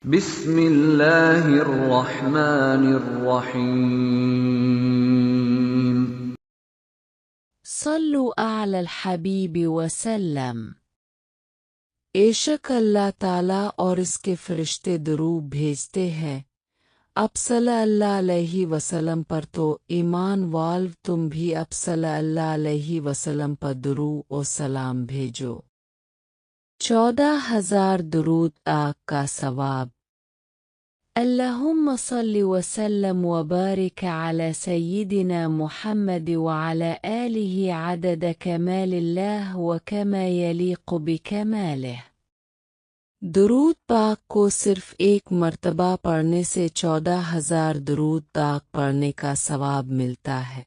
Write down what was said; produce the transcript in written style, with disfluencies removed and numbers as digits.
बिस्मिल्लाहिर रहमानिर रहीम। सल्लु अला हबीबी वसल्लम। बेशक अल्लाह ताला और इसके फरिश्ते दुरूद भेजते हैं आप सल्लल्लाहु अलैहि वसल्लम पर, तो ईमान वाल तुम भी आप सल्लल्लाहु अलैहि वसल्लम पर दुरूद और सलाम भेजो। 14,000 दुरूद आक का सवाब। अल्लाहुम्मा सल्लि वसल्लम व बारिक अला सय्यिदिना मुहम्मद व अला आलिहि अदद कमालिल्लाह व कमा यलीक़ु बिकमालिह। दुरूद पाक को सिर्फ एक मर्तबा पढ़ने से 14,000 दुरूद पाक पढ़ने का सवाब मिलता है।